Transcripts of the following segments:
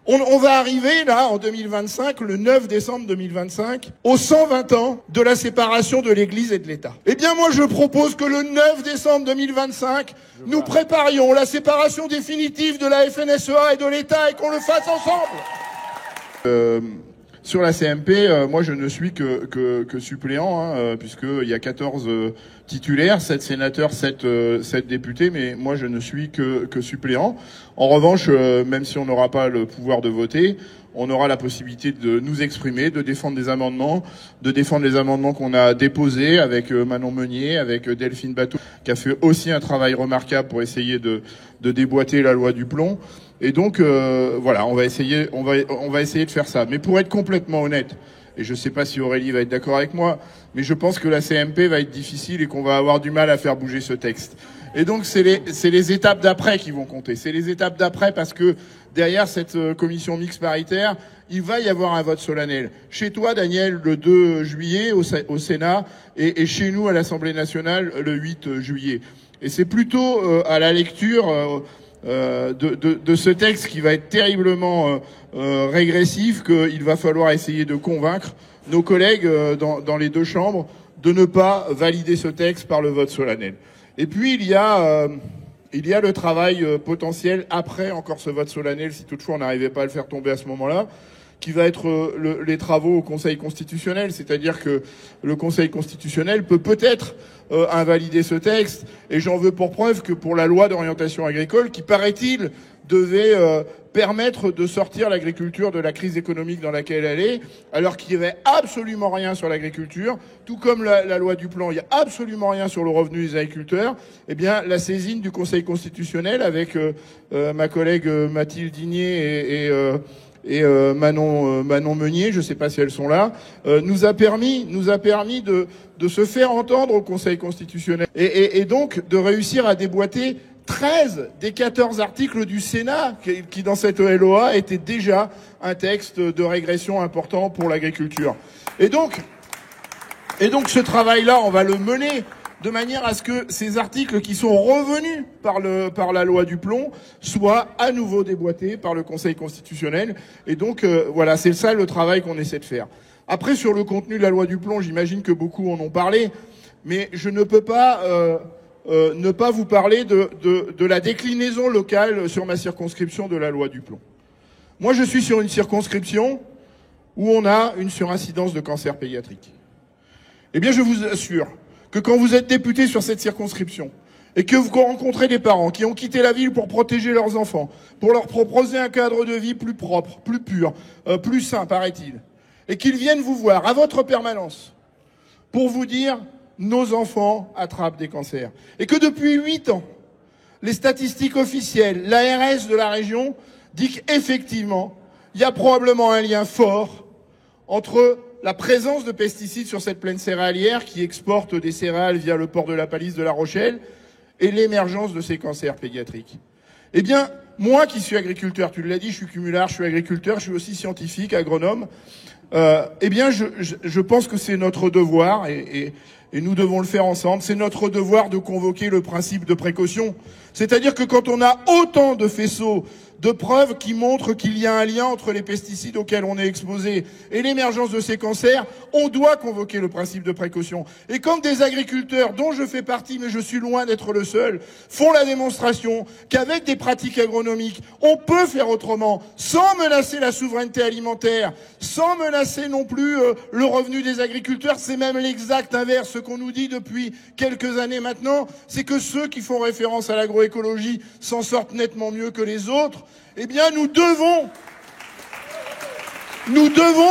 On va arriver, là, en 2025, le 9 décembre 2025, aux 120 ans de la séparation de l'Église et de l'État. Eh bien, moi, je propose que le 9 décembre 2025, nous préparions la séparation définitive de la FNSEA et de l'État et qu'on le fasse ensemble. Sur la CMP, moi je ne suis que suppléant, puisqu'il y a 14 titulaires, 7 sénateurs, 7 députés, mais moi je ne suis que suppléant. En revanche, même si on n'aura pas le pouvoir de voter, on aura la possibilité de nous exprimer, de défendre des amendements, qu'on a déposés avec Manon Meunier, avec Delphine Batho, qui a fait aussi un travail remarquable pour essayer de déboîter la loi du plomb. Et donc voilà, on va essayer de faire ça. Mais pour être complètement honnête, et je ne sais pas si Aurélie va être d'accord avec moi, mais je pense que la CMP va être difficile et qu'on va avoir du mal à faire bouger ce texte. Et donc c'est les étapes d'après qui vont compter. C'est les étapes d'après parce que derrière cette commission mixte paritaire, il va y avoir un vote solennel. Chez toi, Daniel, le 2 juillet au Sénat et chez nous à l'Assemblée nationale le 8 juillet. Et c'est plutôt à la lecture de ce texte qui va être terriblement régressif qu'il va falloir essayer de convaincre nos collègues dans les deux chambres de ne pas valider ce texte par le vote solennel. Et puis il y a le travail potentiel après encore ce vote solennel, si toutefois on n'arrivait pas à le faire tomber à ce moment-là, qui va être les travaux au Conseil constitutionnel, c'est-à-dire que le Conseil constitutionnel peut-être invalider ce texte, et j'en veux pour preuve que pour la loi d'orientation agricole, qui paraît-il devait permettre de sortir l'agriculture de la crise économique dans laquelle elle est, alors qu'il n'y avait absolument rien sur l'agriculture, tout comme la loi du plan, il n'y a absolument rien sur le revenu des agriculteurs, eh bien la saisine du Conseil constitutionnel avec ma collègue Mathilde Digné et Manon Meunier, je ne sais pas si elles sont là, nous a permis de se faire entendre au Conseil constitutionnel et donc de réussir à déboîter 13 des 14 articles du Sénat qui dans cette LOA étaient déjà un texte de régression important pour l'agriculture. Et donc ce travail-là, on va le mener de manière à ce que ces articles qui sont revenus par la loi du plomb soient à nouveau déboîtés par le Conseil constitutionnel. Et donc voilà, c'est ça le travail qu'on essaie de faire. Après, sur le contenu de la loi du plomb, j'imagine que beaucoup en ont parlé, mais je ne peux pas ne pas vous parler de la déclinaison locale sur ma circonscription de la loi du plomb. Moi, je suis sur une circonscription où on a une surincidence de cancer pédiatrique. Eh bien, je vous assure que quand vous êtes député sur cette circonscription et que vous rencontrez des parents qui ont quitté la ville pour protéger leurs enfants, pour leur proposer un cadre de vie plus propre, plus pur, plus sain, paraît-il, et qu'ils viennent vous voir à votre permanence pour vous dire « nos enfants attrapent des cancers », et que depuis 8 ans, les statistiques officielles, l'ARS de la région, dit qu'effectivement, il y a probablement un lien fort entre la présence de pesticides sur cette plaine céréalière qui exporte des céréales via le port de la Palisse de La Rochelle et l'émergence de ces cancers pédiatriques. Eh bien, moi qui suis agriculteur, tu l'as dit, je suis cumulard, je suis agriculteur, je suis aussi scientifique, agronome, eh bien, je pense que c'est notre devoir, et nous devons le faire ensemble, c'est notre devoir de convoquer le principe de précaution. C'est-à-dire que quand on a autant de faisceaux de preuves qui montrent qu'il y a un lien entre les pesticides auxquels on est exposé et l'émergence de ces cancers, on doit convoquer le principe de précaution. Et quand des agriculteurs, dont je fais partie, mais je suis loin d'être le seul, font la démonstration qu'avec des pratiques agronomiques, on peut faire autrement, sans menacer la souveraineté alimentaire, sans menacer non plus le revenu des agriculteurs, c'est même l'exact inverse. Ce qu'on nous dit depuis quelques années maintenant, c'est que ceux qui font référence à l'agroécologie s'en sortent nettement mieux que les autres. Eh bien, nous devons,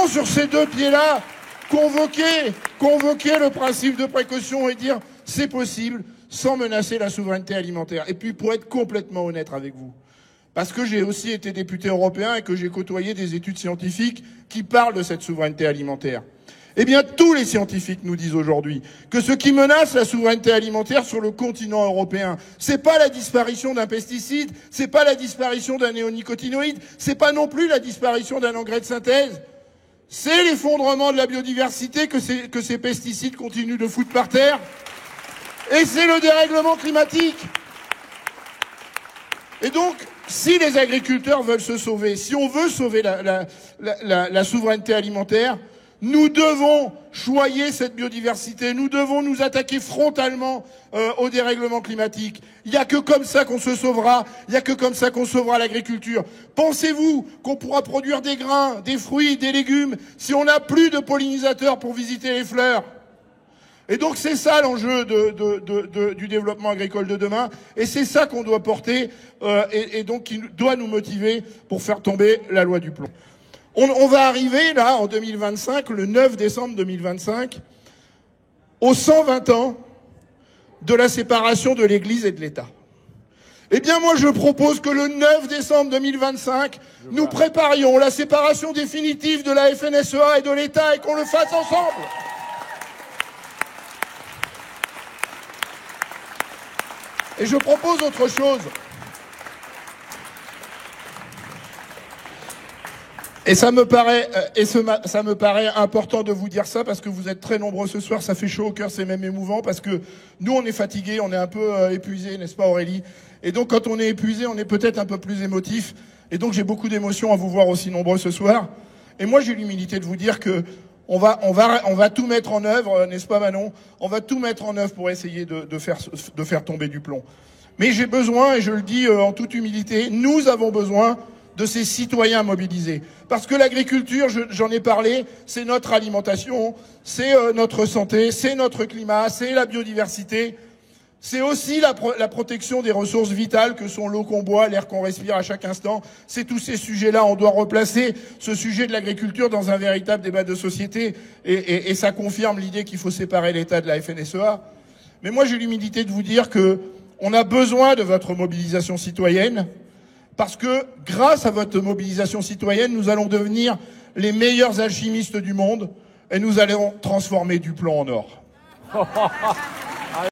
sur ces deux pieds-là, convoquer le principe de précaution et dire c'est possible sans menacer la souveraineté alimentaire. Et puis, pour être complètement honnête avec vous, parce que j'ai aussi été député européen et que j'ai côtoyé des études scientifiques qui parlent de cette souveraineté alimentaire. Eh bien, tous les scientifiques nous disent aujourd'hui que ce qui menace la souveraineté alimentaire sur le continent européen, c'est pas la disparition d'un pesticide, c'est pas la disparition d'un néonicotinoïde, c'est pas non plus la disparition d'un engrais de synthèse, c'est l'effondrement de la biodiversité que ces pesticides continuent de foutre par terre, et c'est le dérèglement climatique. Et donc, si les agriculteurs veulent se sauver, si on veut sauver la souveraineté alimentaire, nous devons choyer cette biodiversité, nous devons nous attaquer frontalement au dérèglement climatique. Il n'y a que comme ça qu'on se sauvera, il n'y a que comme ça qu'on sauvera l'agriculture. Pensez-vous qu'on pourra produire des grains, des fruits, des légumes si on n'a plus de pollinisateurs pour visiter les fleurs? Et donc c'est ça l'enjeu du développement agricole de demain, et c'est ça qu'on doit porter, et donc qui doit nous motiver pour faire tomber la loi du plomb. On va arriver là en 2025, le 9 décembre 2025, aux 120 ans de la séparation de l'Église et de l'État. Eh bien moi je propose que le 9 décembre 2025, nous préparions la séparation définitive de la FNSEA et de l'État, et qu'on le fasse ensemble. Et je propose autre chose. Et ça me paraît important de vous dire ça, parce que vous êtes très nombreux ce soir, ça fait chaud au cœur, c'est même émouvant, parce que nous on est fatigués, on est un peu épuisés, n'est-ce pas Aurélie? Et donc quand on est épuisé, on est peut-être un peu plus émotif, et donc j'ai beaucoup d'émotions à vous voir aussi nombreux ce soir. Et moi j'ai l'humilité de vous dire que on va tout mettre en œuvre, n'est-ce pas Manon? On va tout mettre en œuvre pour essayer de faire tomber du plomb. Mais j'ai besoin, et je le dis en toute humilité, nous avons besoin de ces citoyens mobilisés. Parce que l'agriculture, j'en ai parlé, c'est notre alimentation, c'est notre santé, c'est notre climat, c'est la biodiversité, c'est aussi la protection des ressources vitales que sont l'eau qu'on boit, l'air qu'on respire à chaque instant. C'est tous ces sujets-là. On doit replacer ce sujet de l'agriculture dans un véritable débat de société, et ça confirme l'idée qu'il faut séparer l'État de la FNSEA. Mais moi, j'ai l'humilité de vous dire que on a besoin de votre mobilisation citoyenne, parce que grâce à votre mobilisation citoyenne, nous allons devenir les meilleurs alchimistes du monde, et nous allons transformer du plomb en or.